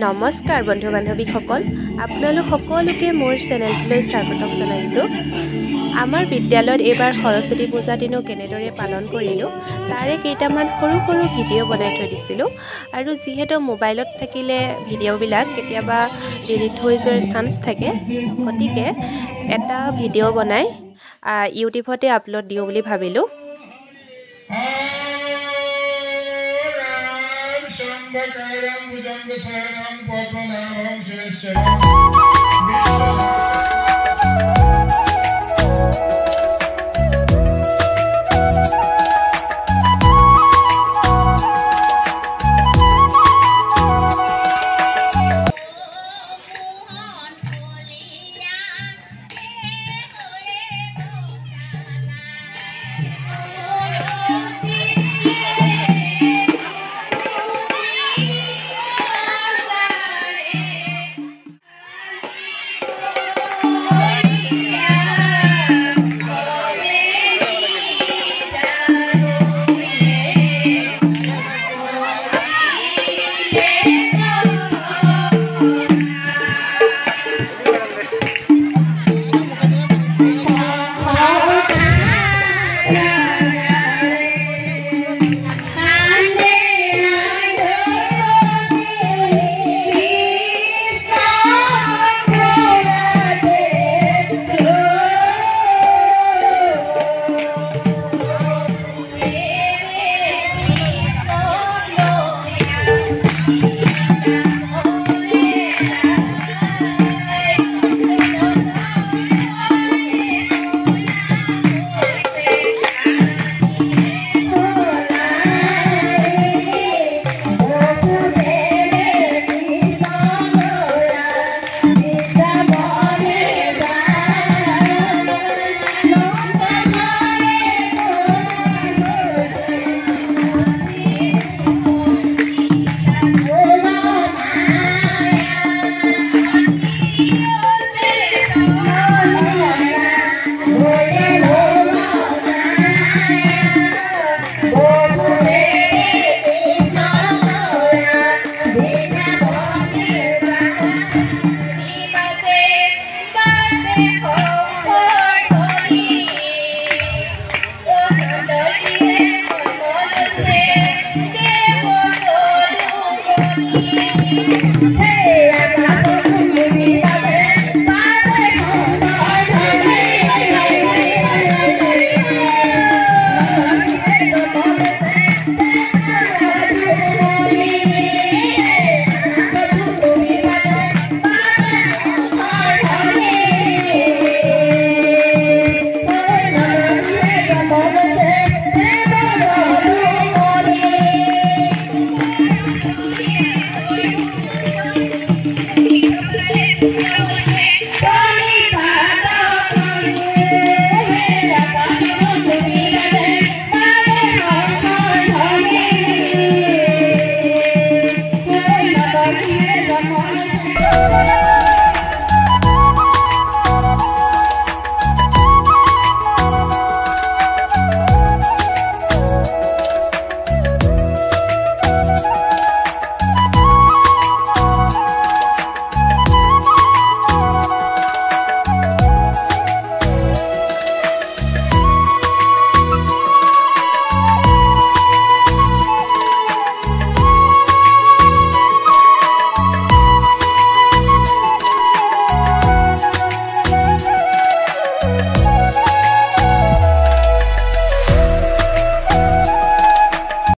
নমস্কাৰ বন্ধু বান্ধৱীসকল, আপোনালোক সকলোকে মোৰ চেনেলটোলৈ স্বাগতম জনাইছোঁ। আমাৰ বিদ্যালয়ত এইবাৰ সৰস্বতী পূজা দিনো কেনেদৰে পালন কৰিলোঁ তাৰে কেইটামান সৰু সৰু ভিডিঅ' বনাই থৈ দিছিলোঁ। আৰু যিহেতু মোবাইলত থাকিলে ভিডিঅ'বিলাক কেতিয়াবা ডিলিট হৈ যোৱাৰ চান্স থাকে, গতিকে এটা ভিডিঅ' বনাই ইউটিউবতে আপলোড দিওঁ বুলি ভাবিলোঁ। Shambhakaram Bhujangasaram Padmanabham Shireshwaram